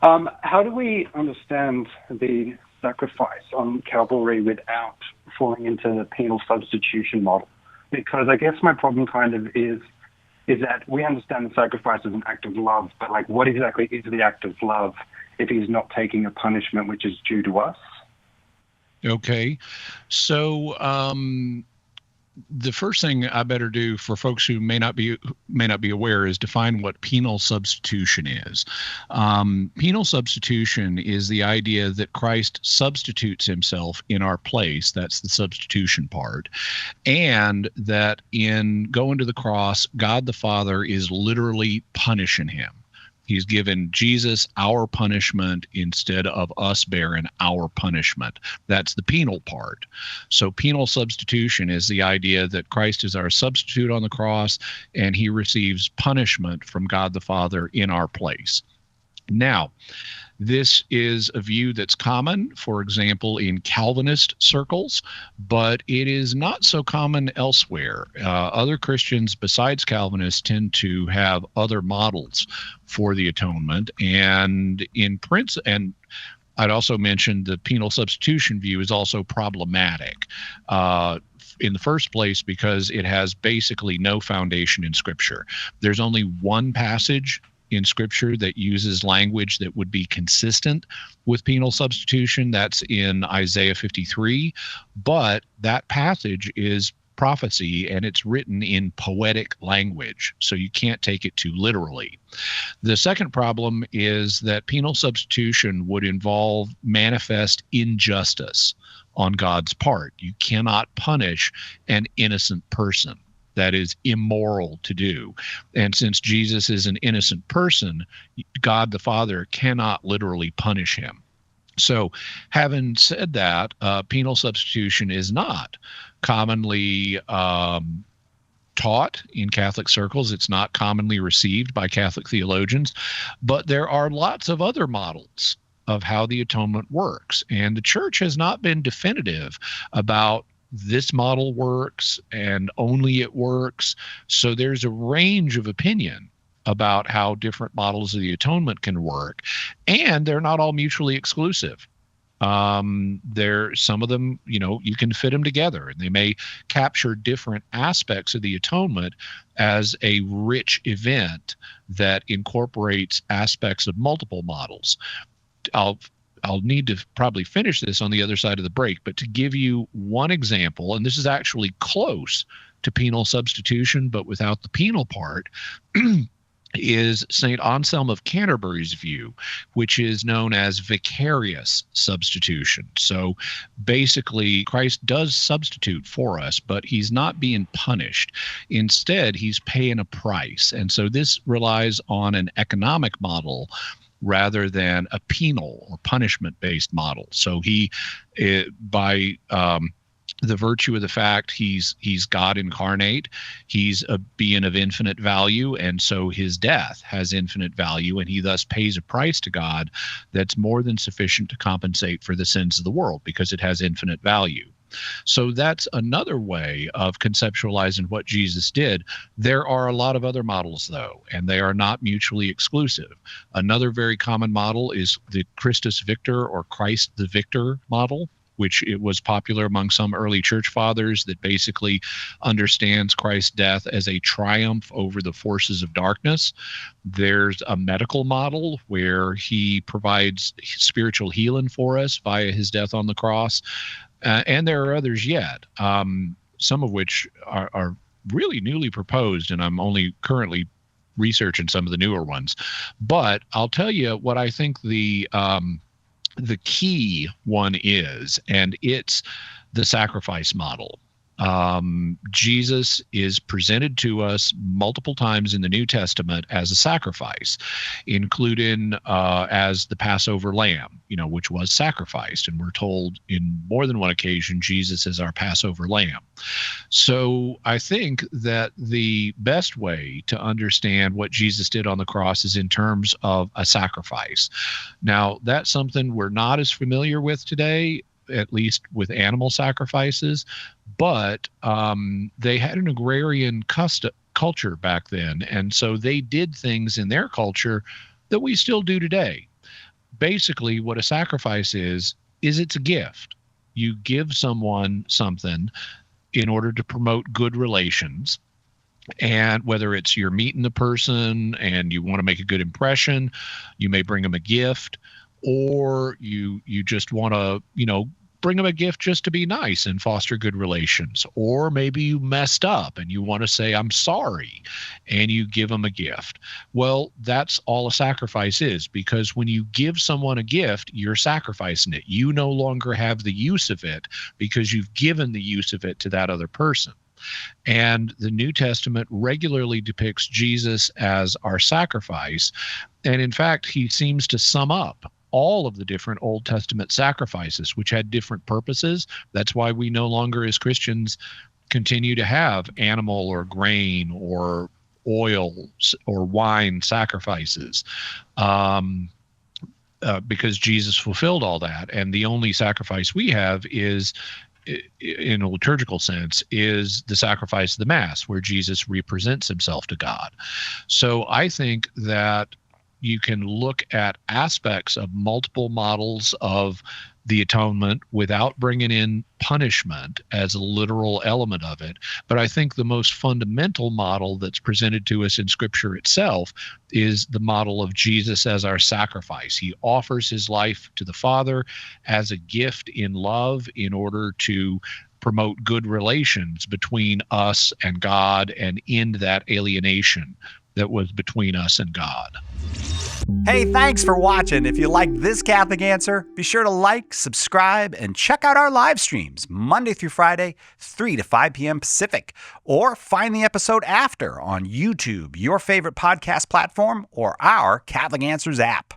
How do we understand the sacrifice on Calvary without falling into the penal substitution model? Because I guess my problem kind of is that we understand the sacrifice as an act of love, but like, what exactly is the act of love if he's not taking a punishment which is due to us? Okay, so the first thing I better do for folks who may not be aware is define what penal substitution is. Penal substitution is the idea that Christ substitutes himself in our place. That's the substitution part. And that in going to the cross, God the Father is literally punishing him. He's given Jesus our punishment instead of us bearing our punishment. That's the penal part. So penal substitution is the idea that Christ is our substitute on the cross, and he receives punishment from God the Father in our place. Now, this is a view that's common, for example, in Calvinist circles, but it is not so common elsewhere. Other Christians besides Calvinists tend to have other models for the atonement, and and I'd also mention the penal substitution view is also problematic. In the first place, because it has basically no foundation in Scripture. There's only one passage in Scripture that uses language that would be consistent with penal substitution. That's in Isaiah 53. But that passage is prophecy, and it's written in poetic language, so you can't take it too literally. The second problem is that penal substitution would involve manifest injustice on God's part. You cannot punish an innocent person. That is immoral to do. And since Jesus is an innocent person, God the Father cannot literally punish him. So having said that, penal substitution is not commonly taught in Catholic circles. It's not commonly received by Catholic theologians, but there are lots of other models of how the atonement works. And the church has not been definitive about this model works and only it works. So there's a range of opinion about how different models of the atonement can work, and they're not all mutually exclusive. Some of them, you can fit them together, and they may capture different aspects of the atonement as a rich event that incorporates aspects of multiple models. I'll need to probably finish this on the other side of the break, but to give you one example, and this is actually close to penal substitution, but without the penal part, is St. Anselm of Canterbury's view, which is known as vicarious substitution. So basically, Christ does substitute for us, but he's not being punished. Instead, he's paying a price. And so this relies on an economic model rather than a penal or punishment-based model. So by the virtue of the fact he's God incarnate, he's a being of infinite value, and so his death has infinite value, and he thus pays a price to God that's more than sufficient to compensate for the sins of the world because it has infinite value. So that's another way of conceptualizing what Jesus did. There are a lot of other models, though, and they are not mutually exclusive. Another very common model is the Christus Victor or Christ the Victor model, which it was popular among some early church fathers, that basically understands Christ's death as a triumph over the forces of darkness. There's a medical model where he provides spiritual healing for us via his death on the cross. And there are others yet, some of which are really newly proposed, and I'm only currently researching some of the newer ones. But I'll tell you what I think the key one is, and it's the sacrifice model. Jesus is presented to us multiple times in the New Testament as a sacrifice, including as the Passover lamb, which was sacrificed. And we're told in more than one occasion, Jesus is our Passover lamb. So I think that the best way to understand what Jesus did on the cross is in terms of a sacrifice. Now, that's something we're not as familiar with today, at least with animal sacrifices, but they had an agrarian culture back then, and so they did things in their culture that we still do today. basically what a sacrifice is it's a gift. You give someone something in order to promote good relations. And whether it's you're meeting the person and you want to make a good impression, you may bring them a gift, or you just want to, bring them a gift just to be nice and foster good relations. Or maybe you messed up and you want to say, I'm sorry, and you give them a gift. Well, that's all a sacrifice is, because when you give someone a gift, you're sacrificing it. You no longer have the use of it because you've given the use of it to that other person. And the New Testament regularly depicts Jesus as our sacrifice. And in fact, he seems to sum up all of the different Old Testament sacrifices, which had different purposes. That's why we no longer, as Christians, continue to have animal or grain or oil or wine sacrifices. Because Jesus fulfilled all that. And the only sacrifice we have is, in a liturgical sense, is the sacrifice of the Mass, where Jesus represents himself to God. So I think that you can look at aspects of multiple models of the atonement without bringing in punishment as a literal element of it. But I think the most fundamental model that's presented to us in Scripture itself is the model of Jesus as our sacrifice. He offers his life to the Father as a gift in love in order to promote good relations between us and God and end that alienation that was between us and God. Hey, thanks for watching. If you like this Catholic Answer, be sure to like, subscribe, and check out our live streams Monday through Friday, 3 to 5 p.m. Pacific. Or find the episode after on YouTube, your favorite podcast platform, or our Catholic Answers app.